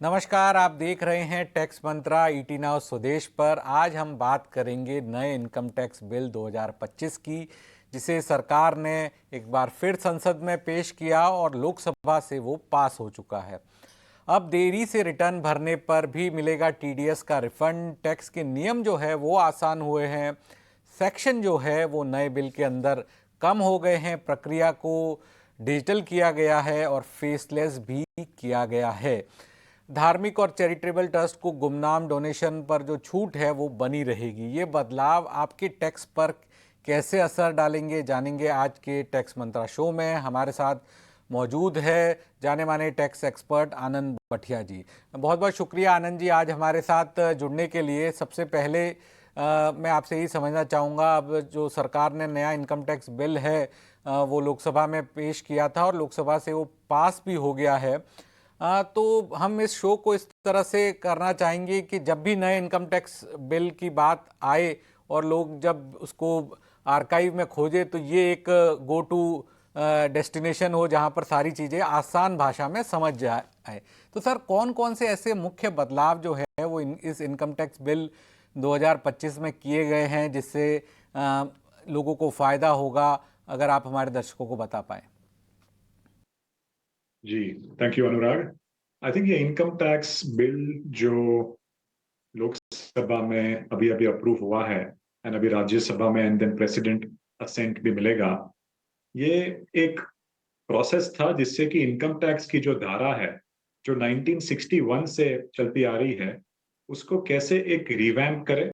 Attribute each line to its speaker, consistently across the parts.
Speaker 1: नमस्कार, आप देख रहे हैं टैक्स मंत्रा ईटी नाउ स्वदेश पर। आज हम बात करेंगे नए इनकम टैक्स बिल 2025 की, जिसे सरकार ने एक बार फिर संसद में पेश किया और लोकसभा से वो पास हो चुका है। अब देरी से रिटर्न भरने पर भी मिलेगा टीडीएस का रिफंड। टैक्स के नियम जो है वो आसान हुए हैं। सेक्शन जो है वो नए बिल के अंदर कम हो गए हैं। प्रक्रिया को डिजिटल किया गया है और फेसलेस भी किया गया है। धार्मिक और चैरिटेबल ट्रस्ट को गुमनाम डोनेशन पर जो छूट है वो बनी रहेगी। ये बदलाव आपके टैक्स पर कैसे असर डालेंगे, जानेंगे आज के टैक्स मंत्रा शो में। हमारे साथ मौजूद है जाने माने टैक्स एक्सपर्ट आनंद भटिया जी। बहुत बहुत शुक्रिया आनंद जी आज हमारे साथ जुड़ने के लिए। सबसे पहले मैं आपसे यही समझना चाहूँगा, अब जो सरकार ने नया इनकम टैक्स बिल है वो लोकसभा में पेश किया था और लोकसभा से वो पास भी हो गया है। तो हम इस शो को इस तरह से करना चाहेंगे कि जब भी नए इनकम टैक्स बिल की बात आए और लोग जब उसको आर्काइव में खोजे तो ये एक गो टू डेस्टिनेशन हो जहां पर सारी चीज़ें आसान भाषा में समझ जाए। तो सर, कौन कौन से ऐसे मुख्य बदलाव जो है वो इस इनकम टैक्स बिल 2025 में किए गए हैं जिससे लोगों को फ़ायदा होगा, अगर आप हमारे दर्शकों को बता पाएँ।
Speaker 2: जी, thank you Anurag. I think ये इनकम टैक्स बिल जो लोकसभा में अभी अभी अप्रूव हुआ है एंड अभी राज्यसभा में एंड देन प्रेसिडेंट असेंट भी मिलेगा। ये एक प्रोसेस था जिससे कि इनकम टैक्स की जो धारा है जो 1961 से चलती आ रही है उसको कैसे एक रिवैम्प करे,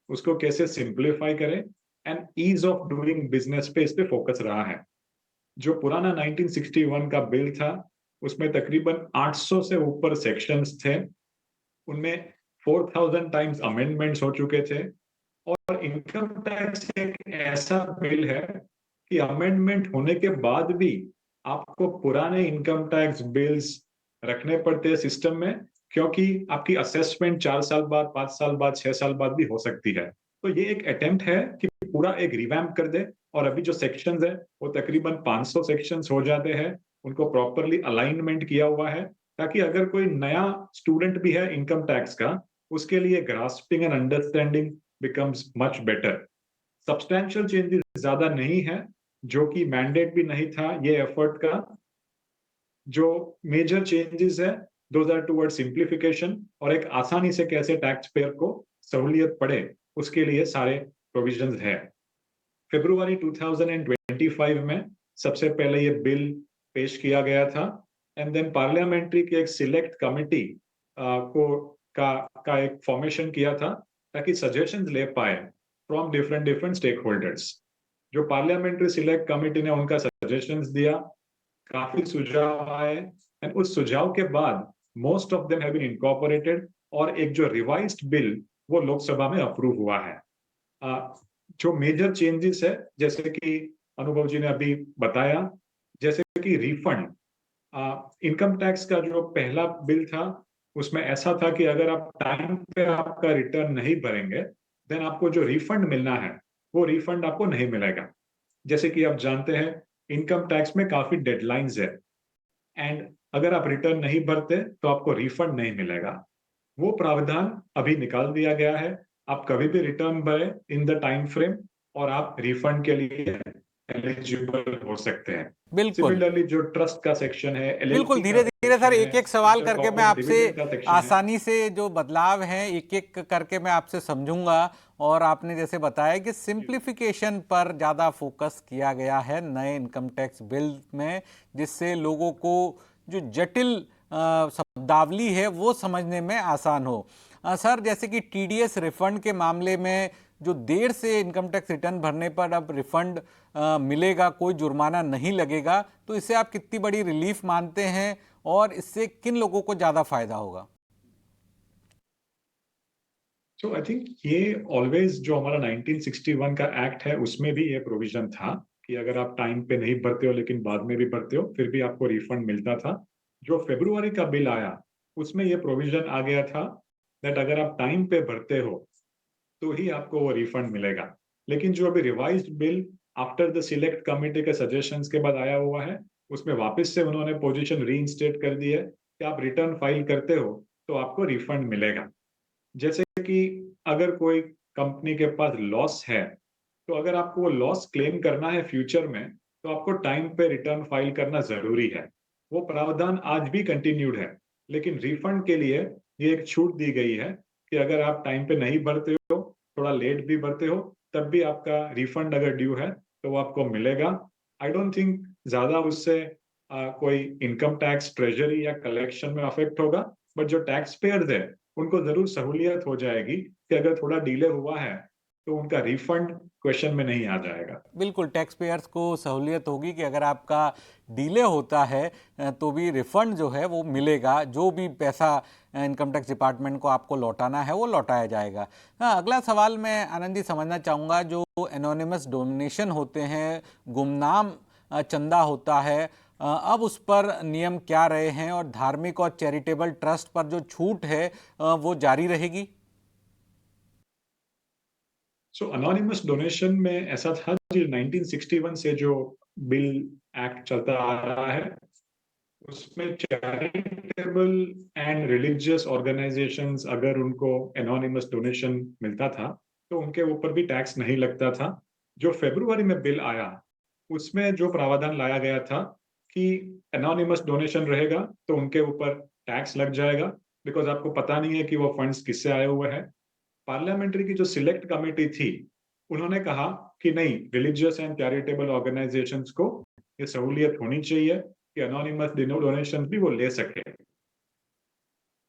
Speaker 2: उसको कैसे सिंप्लीफाई करे and ease of doing business पे इस पे फोकस रहा है। जो पुराना 1961 का बिल था उसमें तकरीबन 800 से ऊपर सेक्शंस थे, उनमें 4000 टाइम्स अमेंडमेंट्स हो चुके थे। और इनकम टैक्स एक ऐसा बिल है कि अमेंडमेंट होने के बाद भी आपको पुराने इनकम टैक्स बिल्स रखने पड़ते हैं सिस्टम में, क्योंकि आपकी असेसमेंट 4 साल बाद, 5 साल बाद, 6 साल बाद भी हो सकती है। तो ये एक अटेम्प्ट है कि पूरा एक रिवैम्प कर दे। और अभी जो सेक्शंस है वो तकरीबन 500 सेक्शंस हो जाते हैं, उनको प्रॉपरली अलाइनमेंट किया हुआ है ताकि अगर कोई नया स्टूडेंट भी है इनकम टैक्स का, उसके लिए grasping and understanding becomes much better। Substantial changes ज्यादा नहीं है, जो कि मैंडेट भी नहीं था ये एफर्ट का। जो मेजर चेंजेस है दोज आर टुवर्ड सिंप्लीफिकेशन और एक आसानी से कैसे टैक्स पेयर को सहूलियत पड़े उसके लिए सारे प्रोविजंस है। फरवरी 2025 में सबसे पहले ये बिल पेश किया गया था एंड देन पार्लियामेंट्री की एक सिलेक्ट कमिटी को का एक फॉर्मेशन किया था ताकि सजेशंस ले पाए from different different stakeholders. जो पार्लियामेंट्री सिलेक्ट कमिटी ने उनका सजेशंस दिया, काफी सुझाव आए एंड उस सुझाव के बाद most of them have been incorporated और एक जो रिवाइज्ड बिल वो लोकसभा में अप्रूव हुआ है। जो मेजर चेंजेस है जैसे कि अनुभव जी ने अभी बताया, जैसे कि रिफंड। इनकम टैक्स का जो पहला बिल था उसमें ऐसा था कि अगर आप टाइम पे आपका रिटर्न नहीं भरेंगे देन आपको जो रिफंड मिलना है वो रिफंड आपको नहीं मिलेगा। जैसे कि आप जानते हैं इनकम टैक्स में काफी डेडलाइंस है एंड अगर आप रिटर्न नहीं भरते तो आपको रिफंड नहीं मिलेगा। वो प्रावधान अभी निकाल दिया गया है। आप कभी भी रिटर्न भरें इन द टाइम फ्रेम और आप रिफंड के लिए एलिजिबल हो सकते हैं।
Speaker 1: बिल्कुल
Speaker 2: सिमिलरली जो ट्रस्ट का सेक्शन है,
Speaker 1: बिल्कुल,
Speaker 2: एलएलपी का
Speaker 1: धीरे धीरे सर
Speaker 2: सेक्शन है,
Speaker 1: एक एक सवाल
Speaker 2: इंटर
Speaker 1: करके मैं
Speaker 2: कॉर्पोरेट
Speaker 1: आपसे
Speaker 2: डिविडेंड का सेक्शन है।
Speaker 1: आसानी से जो बदलाव हैं एक एक करके मैं आपसे समझूंगा। और आपने जैसे बताया कि सिंप्लीफिकेशन पर ज़्यादा फोकस किया गया है नए इनकम टैक्स बिल में, जिससे लोगों को जो जटिल शब्दावली है वो समझने में आसान हो। सर, जैसे कि टीडीएस रिफंड के मामले में जो देर से इनकम टैक्स रिटर्न भरने पर अब रिफंड मिलेगा, कोई जुर्माना नहीं लगेगा, तो इससे आप कितनी बड़ी रिलीफ मानते हैं और इससे किन लोगों को ज़्यादा फायदा होगा?
Speaker 2: सो आई थिंक ये ऑलवेज जो हमारा 1961 का एक्ट है उसमें भी ये प्रोविजन था कि अगर आप टाइम पे नहीं भरते हो लेकिन बाद में भी भरते हो फिर भी आपको रिफंड मिलता था। जो फरवरी का बिल आया उसमें ये प्रोविजन आ गया था दैट अगर आप टाइम पे भरते हो तो ही आपको वो रिफंड मिलेगा। लेकिन जो अभी revised bill after the select committee के सजेशंस के बाद आया हुआ है उसमें वापस से उन्होंने पोजीशन रीइंस्टेट कर दी है कि आप रिटर्न फाइल करते हो तो आपको रिफंड मिलेगा। जैसे कि अगर कोई कंपनी के पास लॉस है, तो अगर आपको वो लॉस क्लेम करना है फ्यूचर में, तो आपको टाइम पे रिटर्न फाइल करना ज़रूरी है। वो प्रावधान आज भी कंटिन्यूड है, लेकिन रिफंड के लिए ये एक छूट दी गई है कि अगर आप टाइम पे नहीं भरते हो, थोड़ा लेट भी भरते हो, तब भी आपका रिफंड अगर ड्यू है, तो वो आपको मिलेगा। आई डोंट थिंक ज़्यादा उससे कोई इनकम टैक्स, ट्रेजरी या कलेक्शन में अफेक्ट होगा, बट जो टैक्स पेयर्स है, उनको ज़रूर सहूलियत हो जाएगी कि अगर थोड़ा डिले हुआ है, तो उनका रिफंड क्वेश्चन में नहीं आ जाएगा।
Speaker 1: बिल्कुल, टैक्स पेयर्स को सहूलियत होगी कि अगर आपका डिले होता है तो भी रिफंड जो है वो मिलेगा, जो भी पैसा इनकम टैक्स डिपार्टमेंट को आपको लौटाना है वो लौटाया जाएगा। हाँ, अगला सवाल मैं आनंद जी समझना चाहूँगा, जो एनोनिमस डोनेशन होते हैं, गुमनाम चंदा होता है, अब उस पर नियम क्या रहे हैं और धार्मिक और चैरिटेबल ट्रस्ट पर जो छूट है वो जारी रहेगी?
Speaker 2: सो अनोनिमस डोनेशन में ऐसा था कि 1961 से जो बिल एक्ट चलता आ रहा है, उसमें चैरिटेबल एंड रिलीजियस ऑर्गेनाइजेशंस अगर उनको एनोनिमस डोनेशन मिलता था, तो उनके ऊपर भी टैक्स नहीं लगता था। जो फरवरी में बिल आया, उसमें जो प्रावधान लाया गया था कि एनोनिमस डोनेशन रहेगा तो उनके ऊपर टैक्स लग जाएगा, बिकॉज आपको पता नहीं है कि वो फंड्स किससे आए हुए हैं। पार्लियामेंट्री की जो सिलेक्ट कमेटी थी, उन्होंने कहा कि नहीं, रिलीजियस एंड चैरिटेबल ऑर्गेनाइजेशंस को ये सहूलियत होनी चाहिए कि अनोनिमस डोनेशन भी वो ले सके।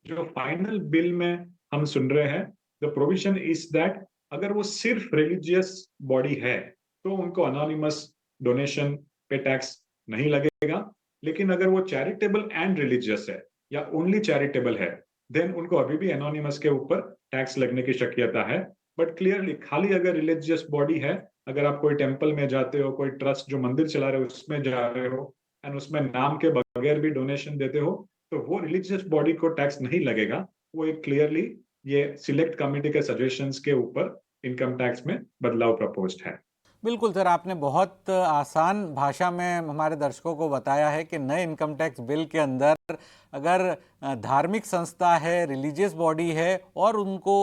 Speaker 2: जो फाइनल बिल में हम सुन रहे हैं, द प्रोविजन इज दैट अगर वो सिर्फ रिलीजियस बॉडी है, तो उनको अनोनिमस डोनेशन पे टैक्स नहीं लगेगा। लेकिन अगर वो चैरिटेबल एंड रिलीजियस है या ओनली चैरिटेबल है, देन उनको अभी भी एनोनिमस के ऊपर टैक्स लगने की शक्यता है। बट क्लियरली खाली अगर रिलीजियस बॉडी है, अगर आप कोई टेम्पल में जाते हो, कोई ट्रस्ट जो मंदिर चला रहे हो उसमें जा रहे हो, एंड उसमें नाम के बगैर भी डोनेशन देते हो, तो वो रिलीजियस बॉडी को टैक्स नहीं लगेगा। वो एक क्लियरली ये सिलेक्ट कमेटी के सजेशंस के ऊपर इनकम टैक्स में बदलाव प्रपोज्ड है।
Speaker 1: बिल्कुल सर, आपने बहुत आसान भाषा में हमारे दर्शकों को बताया है कि नए इनकम टैक्स बिल के अंदर अगर धार्मिक संस्था है, रिलीजियस बॉडी है और उनको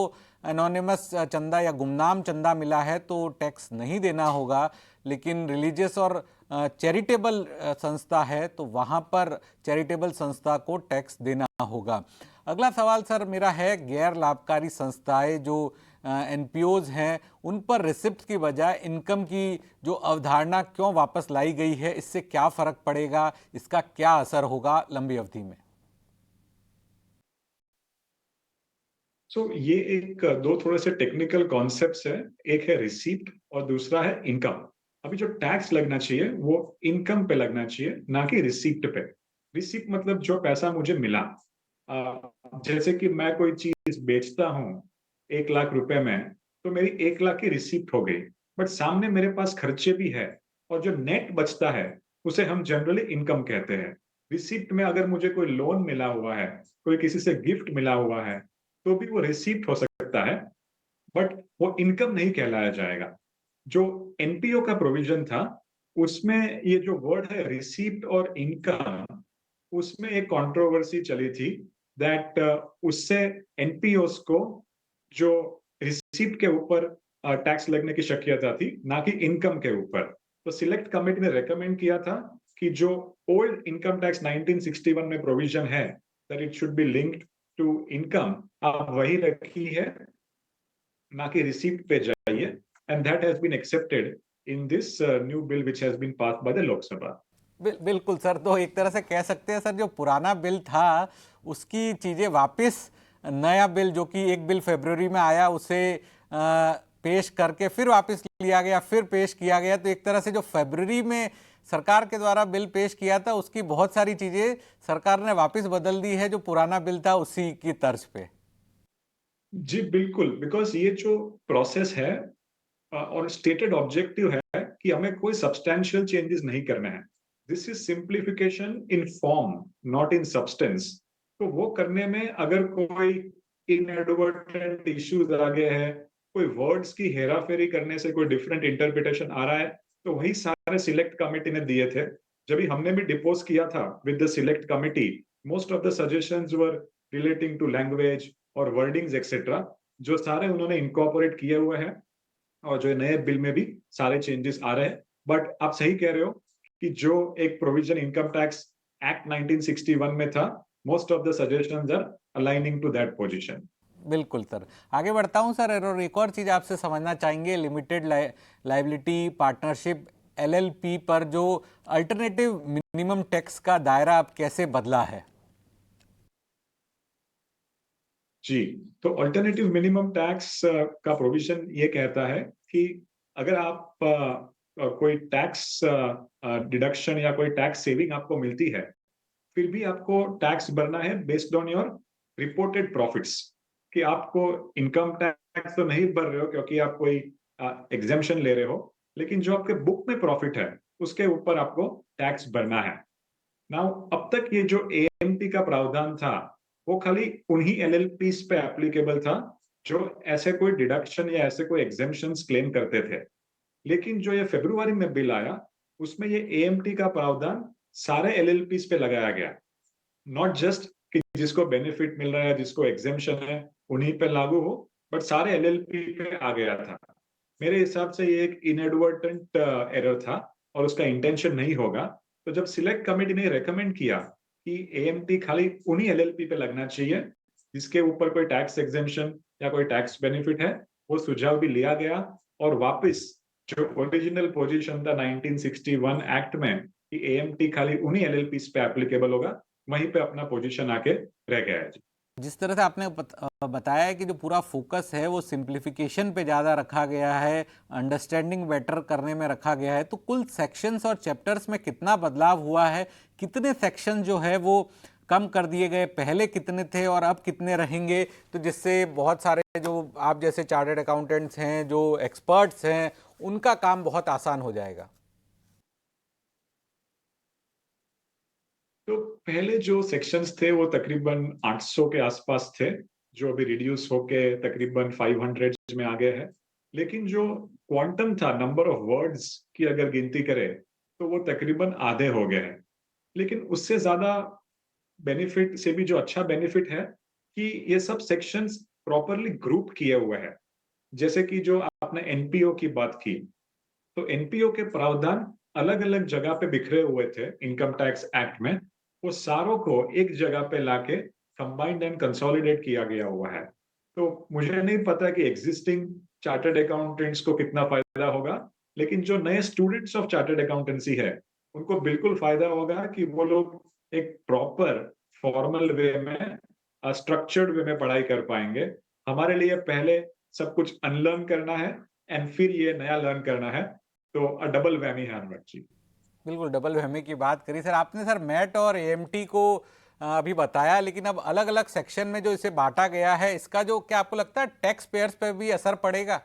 Speaker 1: एनोनिमस चंदा या गुमनाम चंदा मिला है तो टैक्स नहीं देना होगा। लेकिन रिलीजियस और चैरिटेबल संस्था है तो वहाँ पर चैरिटेबल संस्था को टैक्स देना होगा। अगला सवाल सर मेरा है, गैर लाभकारी संस्थाएं जो एनपीओज हैं, उन पर रिसिप्ट की बजाय इनकम की जो अवधारणा क्यों वापस लाई गई है, इससे क्या फर्क पड़ेगा, इसका क्या असर होगा लंबी अवधि में?
Speaker 2: ये एक दो थोड़े से टेक्निकल कॉन्सेप्ट्स है। एक है रिसीप्ट और दूसरा है इनकम। अभी जो टैक्स लगना चाहिए वो इनकम पे लगना चाहिए, ना कि रिसीप्ट पे। रिसीप्ट मतलब जो पैसा मुझे मिला। जैसे कि मैं कोई चीज बेचता हूँ 1 लाख रुपए में, तो मेरी 1 लाख की रिसीप्ट हो गई। बट सामने मेरे पास खर्चे भी है, और जो नेट बचता है उसे हम जनरली इनकम कहते हैं। रिसीप्ट में अगर मुझे कोई लोन मिला हुआ है, कोई किसी से गिफ्ट मिला हुआ है, तो भी वो रिसीप्ट हो सकता है, बट वो इनकम नहीं कहलाया जाएगा। जो एनपीओ का प्रोविजन था, उसमें ये जो वर्ड है रिसीप्ट और इनकम, उसमें एक कंट्रोवर्सी चली थी दैट उससे एनपीओस को जो रिसीप्ट के ऊपर टैक्स लगने की शक्यता थी, ना कि इनकम के ऊपर। तो सिलेक्ट कमेटी ने रेकमेंड किया था कि जो ओल्ड इनकम टैक्स 1961 में प्रोविजन है that it should be linked to income, आप वही रखी है, ना कि रिसीप्ट पे जाइए। And that has been accepted in this new bill which has been passed by the Lok Sabha.
Speaker 1: बिल्कुल सर, तो एक तरह से कह सकते हैं सर, जो पुराना बिल था उसकी चीज़ें वापस, नया बिल जो कि एक बिल फरवरी में आया उसे पेश करके फिर वापस लिया गया, फिर पेश किया गया, तो एक तरह से जो फरवरी में सरकार के द्वारा बिल पेश किया था उसकी बहुत सारी चीज़ें सरकार ने वापस बदल दी है, जो पुराना बिल था उसी की तर्ज पे।
Speaker 2: जी बिल्कुल, बिकॉज ये जो प्रोसेस है और स्टेटेड ऑब्जेक्टिव है कि हमें कोई सब्सटैंशियल चेंजेस नहीं करना है। This is simplification in form, not in substance. तो वो करने में अगर कोई इनएडवर्टेंट इश्यूज आ गए हैं, कोई वर्ड्स की हेराफेरी करने से कोई डिफरेंट इंटरप्रिटेशन आ रहा है, तो वही सारे सिलेक्ट कमेटी ने दिए थे। जब भी हमने भी डिपोज किया था with the select committee, most of the suggestions were relating to language और वर्डिंग्स एक्सेट्रा, जो सारे उन्होंने इनकॉर्पोरेट किए हुए हैं और जो नए बिल में भी सारे चेंजेस आ रहे हैं। बट आप सही कह रहे हो कि जो एक प्रोविजन इनकम टैक्स एक्ट 1961 में था, most of the suggestions are aligning to that position.
Speaker 1: बिल्कुल सर, आगे बढ़ता हूं सर। और एक और चीज़ आपसे समझना चाहेंगे, लिमिटेड लाइबिलिटी पार्टनरशिप एलएलपी पर जो अल्टरनेटिव मिनिमम टैक्स का दायरा अब कैसे बदला है?
Speaker 2: जी, तो अल्टरनेटिव मिनिमम टैक्स का प्रोविजन ये कहता है कि अगर आप कोई टैक्स डिडक्शन या कोई टैक्स सेविंग आपको मिलती है, फिर भी आपको टैक्स भरना है based on your reported profits. कि आपको इनकम टैक्स तो नहीं भर रहे हो क्योंकि आप कोई एग्जेम्पशन ले रहे हो, लेकिन जो आपके बुक में प्रॉफिट है उसके ऊपर आपको टैक्स भरना है। नाउ अब तक ये जो एएमटी का प्रावधान था वो खाली उन्हीं एलएलपीस पे एप्लीकेबल था जो ऐसे कोई डिडक्शन या ऐसे कोई एग्जेम्पशंस क्लेम करते थे। लेकिन जो ये फरवरी में बिल आया उसमें ये एएमटी का प्रावधान सारे एलएलपीस पे लगाया गया। नॉट जस्ट कि जिसको बेनिफिट मिल रहा है, जिसको एग्जेम्पशन है उन्हीं पे लागू हो, बट सारे एलएलपी पे आ गया था। मेरे हिसाब से ये एक इनएडवर्टेंट एरर था और उसका इंटेंशन नहीं होगा। तो जब सिलेक्ट कमेटी ने रेकमेंड किया कि एएमटी खाली उन्हीं एलएलपी पे लगना चाहिए जिसके ऊपर कोई टैक्स एग्जेम्पशन या कोई टैक्स बेनिफिट है, वो सुझाव भी लिया गया और वापस जो ओरिजिनल पोजीशन था 1961 एक्ट में कि एएमटी खाली उन्हीं एलएलपी पे एप्लीकेबल होगा, वहीं पे अपना पोजीशन आके रह गया है।
Speaker 1: जिस तरह से आपने बताया है कि जो पूरा फोकस है वो सिंप्लीफिकेशन पे ज़्यादा रखा गया है, अंडरस्टैंडिंग बेटर करने में रखा गया है, तो कुल सेक्शंस और चैप्टर्स में कितना बदलाव हुआ है? कितने सेक्शन जो है वो कम कर दिए गए, पहले कितने थे और अब कितने रहेंगे? तो जिससे बहुत सारे जो आप जैसे चार्टर्ड अकाउंटेंट्स हैं, जो एक्सपर्ट्स हैं, उनका काम बहुत आसान हो जाएगा।
Speaker 2: तो पहले जो सेक्शंस थे वो तकरीबन 800 के आसपास थे, जो अभी रिड्यूस होके तकरीबन 500 में आ गए हैं। लेकिन जो क्वांटम था, नंबर ऑफ वर्ड्स की अगर गिनती करें तो वो तकरीबन आधे हो गए हैं। लेकिन उससे ज्यादा बेनिफिट से भी जो अच्छा बेनिफिट है कि ये सब सेक्शंस प्रॉपरली ग्रुप किए हुए हैं। जैसे कि जो आपने एनपीओ की बात की, तो एनपीओ के प्रावधान अलग अलग जगह पे बिखरे हुए थे इनकम टैक्स एक्ट में, वो सारों को एक जगह पे लाके कंबाइंड एंड कंसोलिडेट किया गया हुआ है। तो मुझे नहीं पता कि एग्जिस्टिंग चार्टर्ड अकाउंटेंट्स को कितना फायदा होगा, लेकिन जो नए स्टूडेंट्स ऑफ चार्टर्ड अकाउंटेंसी है उनको बिल्कुल फायदा होगा कि वो लोग एक प्रॉपर फॉर्मल वे में, स्ट्रक्चर्ड वे में पढ़ाई कर पाएंगे। हमारे लिए पहले सब कुछ अनलर्न करना है एंड फिर ये नया लर्न करना है, तो डबल वैमी है अनुराग जी।
Speaker 1: बिल्कुल, डबल वहमी की बात करी सर आपने। सर मैट और एएमटी को अभी बताया, लेकिन अब अलग अलग सेक्शन में जो इसे बांटा गया है, इसका जो क्या आपको लगता है टैक्स पेयर्स पर भी असर पड़ेगा?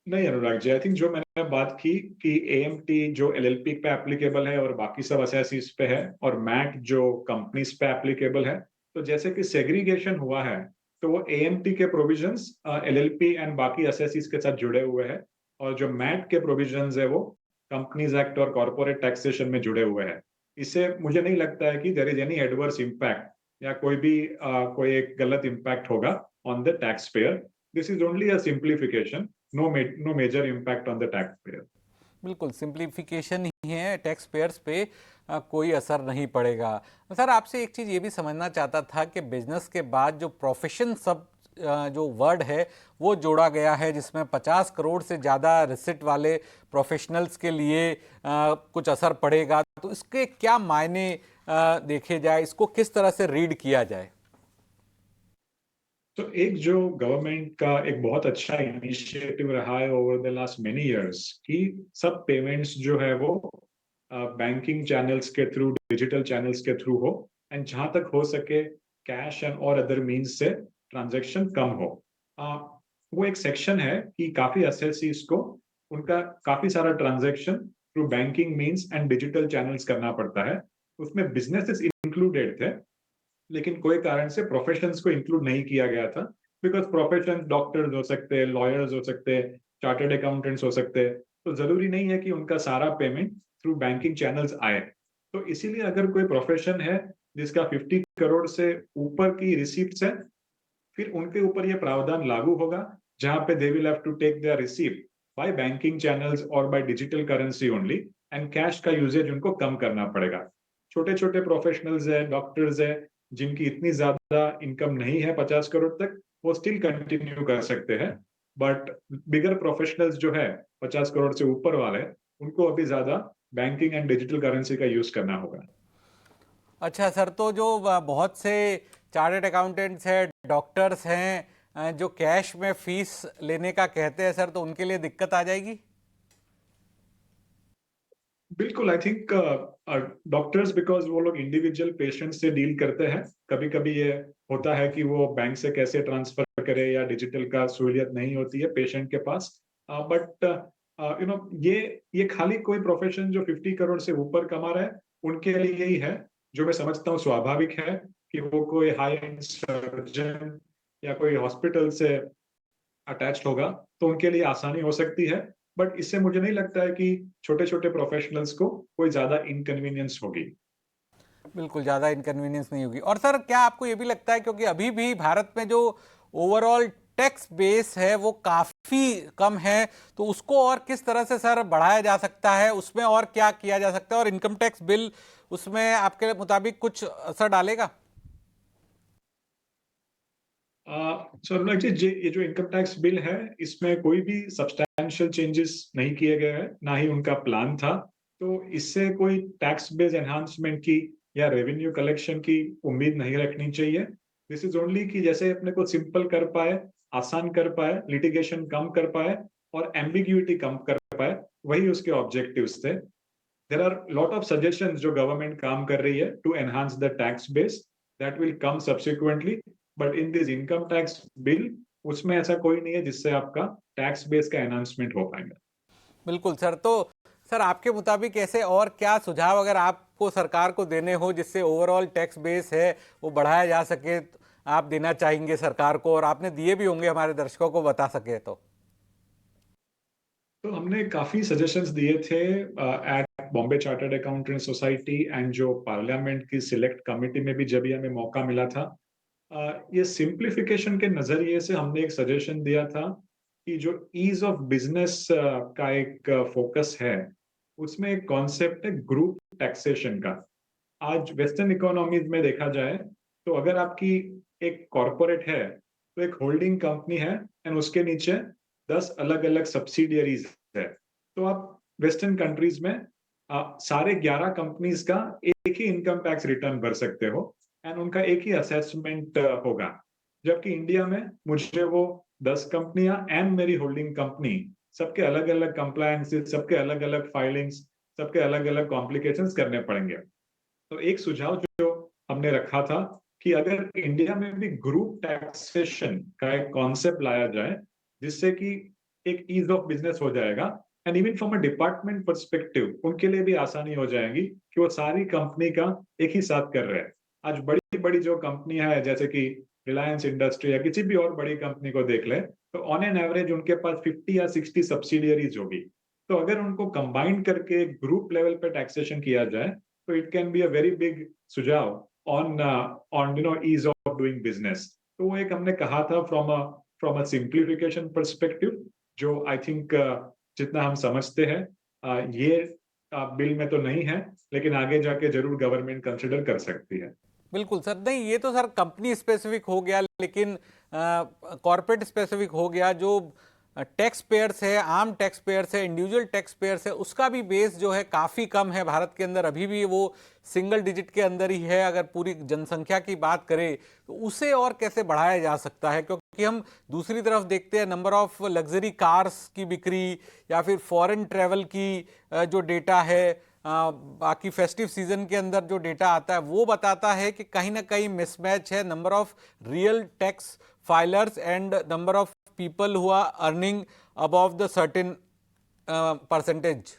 Speaker 2: नहीं अनुराग जी, आई थिंक जो मैंने बात की कि एएमटी जो एलएलपी पे एप्लीकेबल है और बाकी सब असेसीज पे है, और मैट जो कंपनीज पे एप्लीकेबल है, तो जैसे कि सेग्रीगेशन हुआ है तो वो एएमटी के प्रोविजंस एलएलपी एंड बाकी असेसीज के साथ जुड़े हुए हैं, और जो मैट के प्रोविजंस है वो कंपनीज एक्ट और कॉर्पोरेट टैक्सेशन में जुड़े हुए हैं। इससे मुझे नहीं लगता है कि there is any adverse impact या कोई भी कोई एक गलत इम्पैक्ट होगा on the taxpayer. This is only a simplification, no major impact on the taxpayer.
Speaker 1: बिल्कुल सिंप्लीफिकेशन ही है, टैक्स पेयर्स पे कोई असर नहीं पड़ेगा। सर आपसे एक चीज़ ये भी समझना चाहता था कि बिजनेस के बाद जो प्रोफेशन सब जो वर्ड है वो जोड़ा गया है, जिसमें 50 करोड़ से ज़्यादा रिसिट वाले प्रोफेशनल्स के लिए कुछ असर पड़ेगा, तो इसके क्या मायने देखे जाए, इसको किस तरह से रीड किया जाए?
Speaker 2: तो एक जो गवर्नमेंट का एक बहुत अच्छा इनिशिएटिव रहा है over the last many years कि सब पेमेंट्स जो है वो बैंकिंग चैनल्स के थ्रू, डिजिटल चैनल्स के थ्रू हो, एंड जहां तक हो सके कैश एंड और अदर मीन्स से ट्रांजैक्शन कम हो। वो एक सेक्शन है कि काफी एसएससीज को उनका काफी सारा transaction through banking means and digital channels करना पड़ता है। उसमें बिजनेसेस इंक्लूडेड थे, लेकिन कोई कारण से प्रोफेशंस को इंक्लूड नहीं किया गया था। बिकॉज प्रोफेशन डॉक्टर्स हो सकते हैं, लॉयर्स हो सकते हैं, चार्टर्ड अकाउंटेंट्स हो सकते हैं, तो जरूरी नहीं है कि उनका सारा पेमेंट थ्रू बैंकिंग चैनल्स आए। तो इसीलिए अगर कोई प्रोफेशन है जिसका 50 करोड़ से ऊपर की रिसीप्ट्स है, फिर उनके ऊपर ये प्रावधान लागू होगा, जहां पे they will have to take their receipt by banking channels और by digital currency only, and cash का यूजेज उनको कम करना पड़ेगा। छोटे छोटे प्रोफेशनल्स है, डॉक्टर्स है, जिनकी इतनी ज्यादा इनकम नहीं है 50 करोड़ तक, वो स्टिल कंटिन्यू कर सकते हैं। बट बिगर प्रोफेशनल्स जो है 50 करोड़ से ऊपर वाले, उनको अभी ज्यादा बैंकिंग एंड डिजिटल करेंसी का यूज करना होगा।
Speaker 1: अच्छा सर, तो जो बहुत से चार्टर्ड अकाउंटेंट्स हैं, डॉक्टर्स हैं, जो कैश में फीस लेने का कहते हैं सर, तो उनके लिए दिक्कत आ जाएगी?
Speaker 2: बिल्कुल, आई थिंक डॉक्टर्स, बिकॉज वो लोग इंडिविजुअल पेशेंट से डील करते हैं, कभी कभी ये होता है कि वो बैंक से कैसे ट्रांसफर करे या डिजिटल का सहूलियत नहीं होती है पेशेंट के पास। बट ये खाली कोई प्रोफेशन जो 50 करोड़ से ऊपर कमा रहा है उनके लिए ही है, जो मैं समझता हूँ स्वाभाविक है कि वो कोई हाई एंड सर्जन या कोई हॉस्पिटल से अटैच्ड होगा, तो उनके लिए आसानी हो सकती है। बट इससे मुझे नहीं लगता है कि छोटे छोटे प्रोफेशनल्स को कोई ज्यादा इनकन्वीनियंस होगी।
Speaker 1: बिल्कुल, ज़्यादा इनकन्वीनियंस नहीं होगी। और सर, क्या आपको ये भी लगता है, क्योंकि अभी भी भारत में जो ओवरऑल टैक्स बेस है वो काफ़ी कम है, तो उसको और किस तरह से सर बढ़ाया जा सकता है, उसमें और क्या किया जा सकता है, और इनकम टैक्स बिल उसमें आपके मुताबिक कुछ असर डालेगा?
Speaker 2: सो अनुराग जी, ये जो इनकम टैक्स बिल है, इसमें कोई भी सब्सटैंशियल चेंजेस नहीं किए गए हैं, ना ही उनका प्लान था। तो इससे कोई टैक्स बेस एनहांसमेंट की या रेवेन्यू कलेक्शन की उम्मीद नहीं रखनी चाहिए। दिस इज ओनली कि जैसे अपने को सिंपल कर पाए, आसान कर पाए, लिटिगेशन कम कर पाए और एम्बिग्यूटी कम कर पाए, वही उसके ऑब्जेक्टिव्स थे। There are lot of suggestions जो गवर्नमेंट काम कर रही है to enhance the tax base, that will come subsequently. But in this income tax bill, उसमें ऐसा कोई नहीं है जिससे आपका टैक्स बेस का एनहांसमेंट हो पाएगा।
Speaker 1: बिल्कुल सर। तो सर, आपके मुताबिक ऐसे और क्या सुझाव अगर आपको सरकार को देने हो जिससे ओवरऑल टैक्स बेस है वो बढ़ाया जा सके, तो आप देना चाहेंगे सरकार को, और आपने दिए भी होंगे, हमारे दर्शकों को बता सके तो?
Speaker 2: तो हमने काफी सजेशंस दिए थे at Bombay chartered accountant society, and जो पार्लियामेंट की सिलेक्ट कमेटी में भी जब भी हमें मौका मिला था, ये सिंप्लीफिकेशन के नजरिए से हमने एक सजेशन दिया था कि जो ईज ऑफ बिजनेस का एक फोकस है, उसमें एक कॉन्सेप्ट है ग्रुप टैक्सेशन का। आज वेस्टर्न इकोनॉमीज में देखा जाए, तो अगर आपकी एक कॉरपोरेट है, तो एक होल्डिंग कंपनी है, एंड उसके नीचे 10 अलग अलग सब्सिडियरीज है। तो आप वेस्टर्न कंट्रीज में सारे 11 कंपनीज का एक ही इनकम टैक्स रिटर्न भर सकते हो, एंड उनका एक ही असेसमेंट होगा। जबकि इंडिया में मुझे वो 10 कंपनियां एंड मेरी होल्डिंग कंपनी, सबके अलग अलग कंप्लायंसेस, सबके अलग अलग फाइलिंग्स, सबके अलग अलग कॉम्प्लिकेशंस करने पड़ेंगे। तो एक सुझाव जो हमने रखा था कि अगर इंडिया में भी ग्रुप टैक्सेशन का एक कॉन्सेप्ट लाया जाए, जिससे कि एक ईज ऑफ बिजनेस हो जाएगा, and even from a department perspective उनके लिए भी आसानी हो जाएगी कि वो सारी कंपनी का एक ही साथ कर रहे हैं। आज बड़ी बड़ी जो कंपनियां हैं, जैसे कि रिलायंस इंडस्ट्री या किसी भी और बड़ी कंपनी को देख ले, तो ऑन एन एवरेज उनके पास 50 या 60 सब्सिडियरीज होगी। तो अगर उनको कंबाइन करके ग्रुप लेवल पे टैक्सेशन किया जाए, so it can be a very big सुझाव on ease of doing business। तो वो एक हमने कहा था from a simplification perspective, जो आई थिंक जितना हम समझते हैं ये बिल में तो नहीं है, लेकिन आगे जाके जरूर गवर्नमेंट कंसिडर कर सकती है।
Speaker 1: बिल्कुल सर। नहीं, ये तो सर कंपनी स्पेसिफिक हो गया, लेकिन कॉर्पोरेट स्पेसिफिक हो गया। जो टैक्स पेयर्स है, आम टैक्स पेयर्स है, इंडिविजुअल टैक्स पेयर्स है, उसका भी बेस जो है काफ़ी कम है भारत के अंदर, अभी भी वो सिंगल डिजिट के अंदर ही है। अगर पूरी जनसंख्या की बात करें तो उसे और कैसे बढ़ाया जा सकता है, क्योंकि हम दूसरी तरफ देखते हैं नंबर ऑफ लग्जरी कार्स की बिक्री, या फिर फॉरेन ट्रैवल की जो डेटा है, बाकी फेस्टिव सीजन के अंदर जो डेटा आता है वो बताता है कि कहीं ना कहीं मिसमैच है number of real tax filers and number of people who are earning above the certain percentage.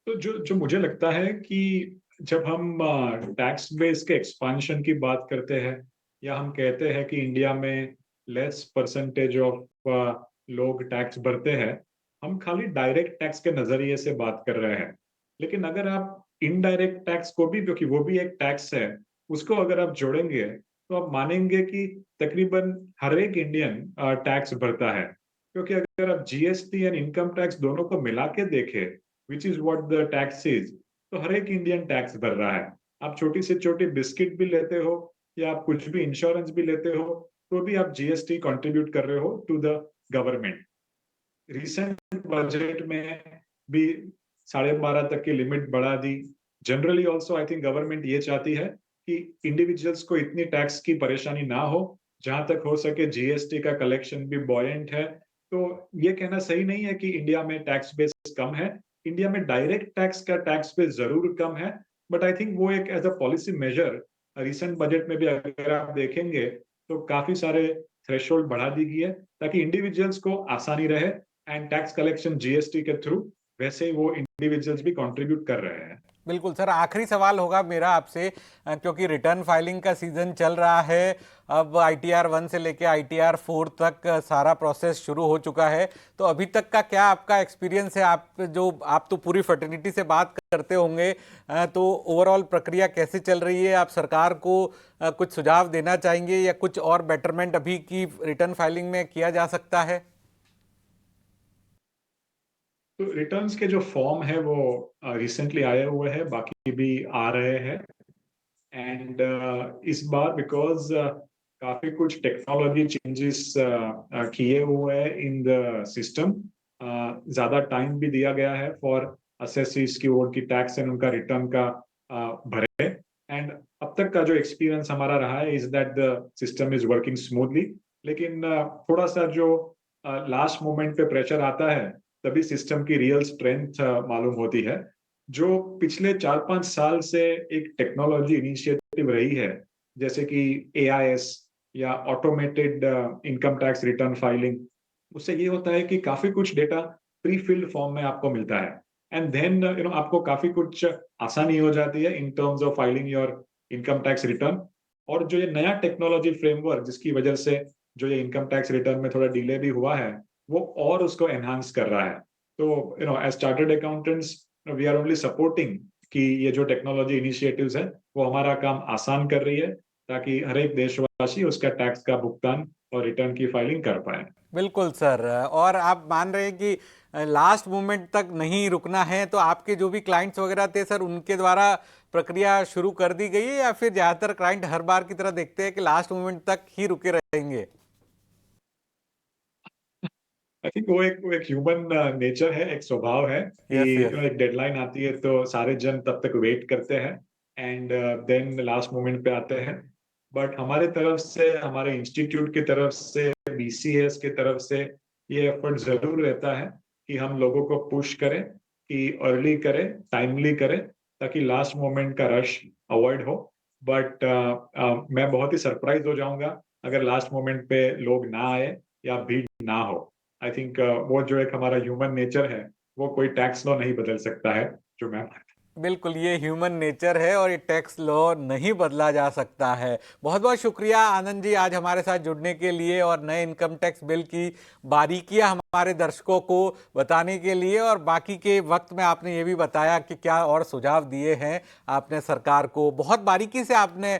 Speaker 2: तो जो जो मुझे लगता है कि जब हम टैक्स बेस के एक्सपांशन की बात करते हैं, या हम कहते हैं कि इंडिया में लेस परसेंटेज ऑफ लोग टैक्स भरते हैं, हम खाली डायरेक्ट टैक्स के नजरिए से बात कर रहे हैं। लेकिन अगर आप इनडायरेक्ट टैक्स को भी, क्योंकि वो भी एक टैक्स है, उसको अगर आप जोड़ेंगे तो आप मानेंगे कि तकरीबन हर एक इंडियन टैक्स भरता है। क्योंकि अगर आप जीएसटी एंड इनकम टैक्स दोनों को मिला के देखें, which is what the tax is, तो हर एक इंडियन टैक्स भर रहा है। आप छोटी से छोटी बिस्किट भी लेते हो या आप कुछ भी इंश्योरेंस भी लेते हो, तो भी आप जीएसटी कंट्रीब्यूट कर रहे हो to the government. Recent budget में भी 12.5 तक की लिमिट बढ़ा दी। Generally also I think government ये चाहती है कि इंडिविजुअल्स को इतनी टैक्स की परेशानी ना हो, जहां तक हो सके जीएसटी का कलेक्शन भी बॉयंट है। तो ये कहना सही नहीं है कि इंडिया में टैक्स बेस कम है। इंडिया में डायरेक्ट टैक्स का टैक्स बेस जरूर कम है, बट आई थिंक वो एक as a policy measure recent budget में भी अगर आप देखेंगे तो काफी सारे थ्रेशोल्ड बढ़ा दी गई है, ताकि इंडिविजुअल्स को आसानी रहे एंड टैक्स कलेक्शन जीएसटी के थ्रू वैसे ही वो इंडिविजुअल्स भी कंट्रीब्यूट कर रहे हैं।
Speaker 1: बिल्कुल सर, आखिरी सवाल होगा मेरा आपसे, क्योंकि रिटर्न फाइलिंग का सीजन चल रहा है। अब ITR 1 से लेके ITR 4 तक सारा प्रोसेस शुरू हो चुका है। तो अभी तक का क्या आपका एक्सपीरियंस है? आप तो पूरी फर्टिलिटी से बात करते होंगे, तो ओवरऑल प्रक्रिया कैसे चल रही है? आप सरकार को कुछ सुझाव देना चाहेंगे या कुछ और बेटरमेंट अभी की रिटर्न फाइलिंग में किया जा सकता है?
Speaker 2: तो रिटर्न्स के जो फॉर्म है वो रिसेंटली आए हुए हैं, बाकी भी आ रहे हैं। एंड इस बार बिकॉज काफी कुछ टेक्नोलॉजी चेंजेस किए हुए हैं इन द सिस्टम, ज्यादा टाइम भी दिया गया है फॉर असेसीज की उनकी टैक्स एंड उनका रिटर्न का भरे। एंड अब तक का जो एक्सपीरियंस हमारा रहा है is that the system is working smoothly. लेकिन थोड़ा सा जो लास्ट मोमेंट पे प्रेशर आता है, तभी सिस्टम की रियल स्ट्रेंथ मालूम होती है। जो पिछले 4-5 साल से एक टेक्नोलॉजी इनिशिएटिव रही है, जैसे कि AIS या automated income tax return filing, उससे ये होता है कि काफी कुछ डेटा प्री फिल्ड फॉर्म में आपको मिलता है एंड देन आपको काफी कुछ आसानी हो जाती है in terms of filing your income tax return. और जो ये नया टेक्नोलॉजी फ्रेमवर्क जिसकी वजह से जो ये इनकम टैक्स रिटर्न में थोड़ा डिले भी हुआ है, वो और उसको एनहांस कर रहा है। तो as chartered accountants we are only supporting कि ये जो टेक्नोलॉजी इनिशिएटिव्स है वो हमारा काम आसान कर रही है, ताकि हर एक देशवासी उसका टैक्स का भुगतान और रिटर्न की फाइलिंग कर पाए।
Speaker 1: बिल्कुल सर, और आप मान रहे हैं कि लास्ट मोमेंट तक नहीं रुकना है, तो आपके जो भी क्लाइंट्स वगैरह थे सर, उनके द्वारा प्रक्रिया शुरू कर दी गई है या फिर ज़्यादातर क्लाइंट हर बार की तरह देखते हैं कि लास्ट मोमेंट तक ही रुके रहेंगे?
Speaker 2: आई थिंक वो एक ह्यूमन नेचर है, एक स्वभाव है कि
Speaker 1: यस यस।
Speaker 2: एक डेडलाइन आती है तो सारे जन तब तक वेट करते हैं एंड देन लास्ट मोमेंट पे आते हैं। बट हमारे तरफ से, हमारे इंस्टीट्यूट की तरफ से, BCS की तरफ से ये एफर्ट जरूर रहता है कि हम लोगों को पुश करें कि अर्ली करें, टाइमली करें, ताकि लास्ट मोमेंट का रश अवॉइड हो। बट मैं बहुत ही सरप्राइज हो जाऊंगा अगर लास्ट मोमेंट पे लोग ना आए या भीड़ ना हो। आई थिंक वो जो एक हमारा ह्यूमन नेचर है, वो कोई टैक्स लॉ नहीं बदल सकता है, जो मैं
Speaker 1: बिल्कुल, ये ह्यूमन नेचर है और ये टैक्स लॉ नहीं बदला जा सकता है। बहुत बहुत शुक्रिया आनंद जी, आज हमारे साथ जुड़ने के लिए और नए इनकम टैक्स बिल की बारीकियां हमारे दर्शकों को बताने के लिए। और बाकी के वक्त में आपने ये भी बताया कि क्या और सुझाव दिए हैं आपने सरकार को। बहुत बारीकी से आपने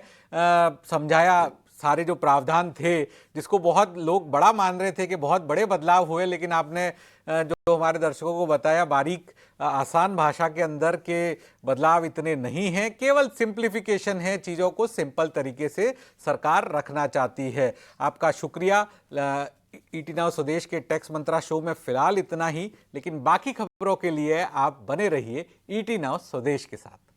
Speaker 1: समझाया सारे जो प्रावधान थे, जिसको बहुत लोग बड़ा मान रहे थे कि बहुत बड़े बदलाव हुए, लेकिन आपने जो हमारे दर्शकों को बताया बारीक आसान भाषा के अंदर के बदलाव इतने नहीं हैं, केवल सिंप्लीफिकेशन है, चीज़ों को सिंपल तरीके से सरकार रखना चाहती है। आपका शुक्रिया। ईटी नाउ स्वदेश के टैक्स मंत्रा शो में फिलहाल इतना ही, लेकिन बाकी खबरों के लिए आप बने रहिए ईटी नाउ स्वदेश के साथ।